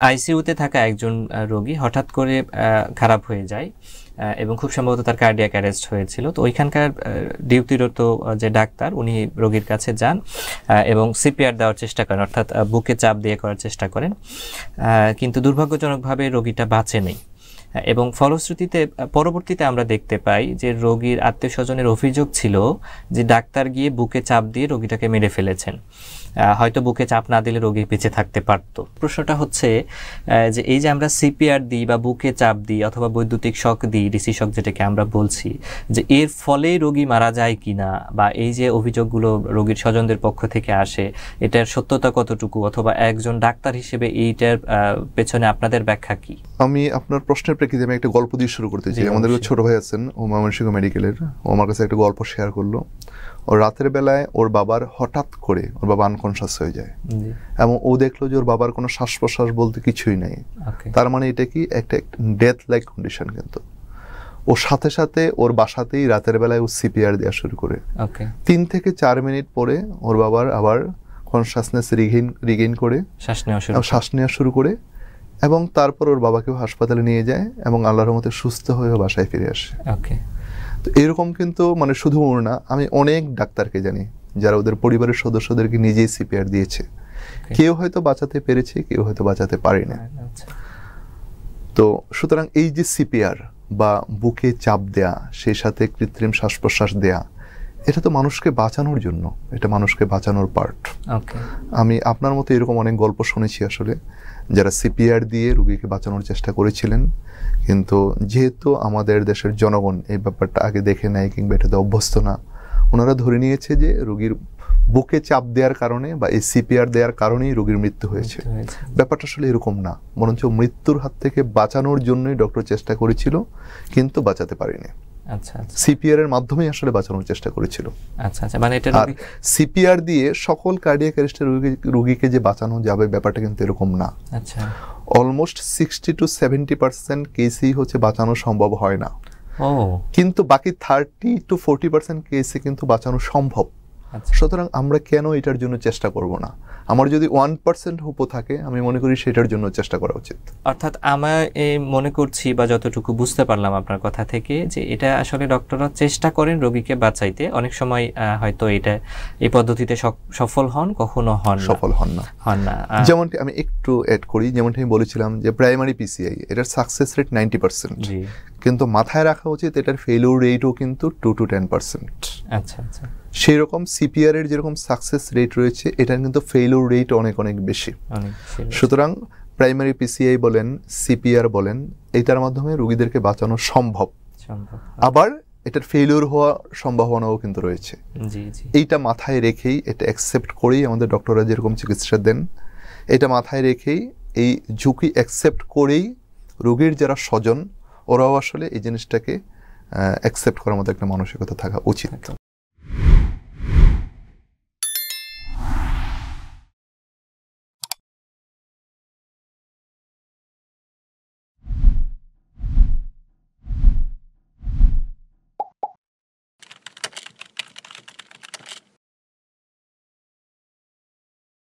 আইসিইউতে থাকা একজন রোগী হঠাৎ করে খারাপ হয়ে যায় এবং খুব সম্ভবত তার কার্ডিয়াক অ্যারেস্ট হয়েছিল। তো ওইখানকার ডিউটিরত যে ডাক্তার উনি রোগীর কাছে যান এবং সিপিআর দেওয়ার চেষ্টা করেন, অর্থাৎ বুকে চাপ দিয়ে করার চেষ্টা করেন, কিন্তু দুর্ভাগ্যজনকভাবে রোগীটা বাঁচে নেই। এবং ফলশ্রুতিতে পরবর্তীতে আমরা দেখতে পাই যে রোগীর আত্মীয় স্বজনের অভিযোগ ছিল যে ডাক্তার গিয়ে বুকে চাপ দিয়ে রোগীটাকে মেরে ফেলেছেন, হয়তো বুকে চাপ না দিলে রোগী বেঁচে থাকতে পারত। প্রশ্নটা হচ্ছে যে এই যে আমরা সিপিআর দিই বা বুকে চাপ দিই অথবা বৈদ্যুতিক শক দিই, ডিসি শক যেটাকে আমরা বলছি, যে এর ফলে রোগী মারা যায় কিনা বা এই যে অভিযোগগুলো রোগীর স্বজনদের পক্ষ থেকে আসে এটার সত্যতা কতটুকু, অথবা একজন ডাক্তার হিসেবে এইটার পেছনে আপনাদের ব্যাখ্যা কি? আমি আপনার প্রশ্নের প্রেক্ষিতে আমি একটা গল্প দিয়ে শুরু করতে চাই। আমাদের ছোট ভাই আছেন, ও ময়মনসিংহ মেডিকেলের, ও আমার কাছে একটা গল্প শেয়ার করলো। ওর রাতের বেলায় ওর বাবার হঠাৎ করে ওর বাবা আনকনশাস হয়ে যায় এবং ও দেখলো যে ওর বাবার কোনো শ্বাস প্রশ্বাস বলতে কিছুই নাই। তার মানে এটা কি একটা ডেথ লাইক কন্ডিশন। কিন্তু ও সাথে সাথে ওর বাসাতেই রাতের বেলায় ও সিপিআর দেওয়া শুরু করে। 3 থেকে 4 মিনিট পরে ওর বাবার আবার কনশাসনেস রিগেইন করে শ্বাস নেওয়া শুরু করে এবং তারপর ওর বাবাকেও হাসপাতালে নিয়ে যায় এবং আল্লাহর রহমতে সুস্থ হয়ে বাসায় ফিরে আসে। তো এরকম কিন্তু মানে শুধু ওর না, আমি অনেক ডাক্তারকে জানি যারা ওদের পরিবারের সদস্যদেরকে নিজেই সিপিআর দিয়েছে। কেউ হয়তো বাঁচাতে পেরেছে, কেউ হয়তো বাঁচাতে পারেনি। তো সুতরাং এই যে সিপিআর বা বুকে চাপ দেয়া, সেই সাথে কৃত্রিম শ্বাস প্রশ্বাস দেয়া, এটা তো মানুষকে বাঁচানোর জন্য, এটা মানুষকে বাঁচানোর পার্ট। আমি আপনার মতো এরকম অনেক গল্প শুনেছি আসলে, যারা সিপিআর দিয়ে রোগীকে বাঁচানোর চেষ্টা করেছিলেন, কিন্তু যেহেতু আমাদের দেশের জনগণ এই ব্যাপারটা আগে দেখে নেয় কিংবা এটাতে অভ্যস্ত না, ওনারা ধরে নিয়েছে যে রোগীর বুকে চাপ দেওয়ার কারণে বা এই সিপিআর দেওয়ার কারণেই রোগীর মৃত্যু হয়েছে। ব্যাপারটা আসলে এরকম না, বরঞ্চ মৃত্যুর হাত থেকে বাঁচানোর জন্যই ডক্টর চেষ্টা করেছিল, কিন্তু বাঁচাতে পারেনি। সিপিআর এর মাধ্যমেই আসলে বাঁচানোর চেষ্টা করেছিল। মানে সিপিআর দিয়ে সকল কার্ডিয়াক অ্যারেস্টের রোগীকে যে বাঁচানো যাবে ব্যাপারটা কিন্তু এরকম না। অলমোস্ট 60 to 70% কেসই হচ্ছে বাঁচানো সম্ভব হয় না, কিন্তু বাকি 30 to 40% কেসে কিন্তু বাঁচানো সম্ভব। সুতরাং আমরা কেন এটার জন্য চেষ্টা করব না? আমার যদি 1% হোপ থাকে, আমি মনে করি সেটার জন্য চেষ্টা করা উচিত। অর্থাৎ আমার মনে করছি বা যতটুকু বুঝতে পারলাম আপনার কথা থেকে, যে এটা আসলে ডক্টররা চেষ্টা করেন রোগীকে বাঁচাইতে, অনেক সময় হয়তো এটা এই পদ্ধতিতে সফল হন, কখনো সফল হন না। যেমনটি আমি একটু অ্যাড করি, যেমনটি আমি বলেছিলাম যে প্রাইমারি পিসিআই এটার সাকসেস রেট 90%, কিন্তু মাথায় রাখা উচিত এটার ফেলিউর রেটও কিন্তু 2 to 10%। সেই রকম সিপিআর এর যেরকম সাকসেস রেট রয়েছে, এটার কিন্তু ফেলিউর রেট অনেক অনেক বেশি। সুতরাং প্রাইমারি পিসিআই বলেন, সিপিআর বলেন, এটার মাধ্যমে রোগীদেরকে বাঁচানো সম্ভব। আবার এটার ফেলিউর হওয়ার সম্ভাবনাও কিন্তু রয়েছে। এইটা মাথায় রেখেই, এটা অ্যাকসেপ্ট করেই আমাদের ডক্টররা যেরকম চিকিৎসা দেন, এটা মাথায় রেখেই, এই ঝুঁকি অ্যাকসেপ্ট করেই রোগীর যারা স্বজন, ওরাও আসলে এই জিনিসটাকে অ্যাকসেপ্ট করার মতো একটা মানসিকতা থাকা উচিত।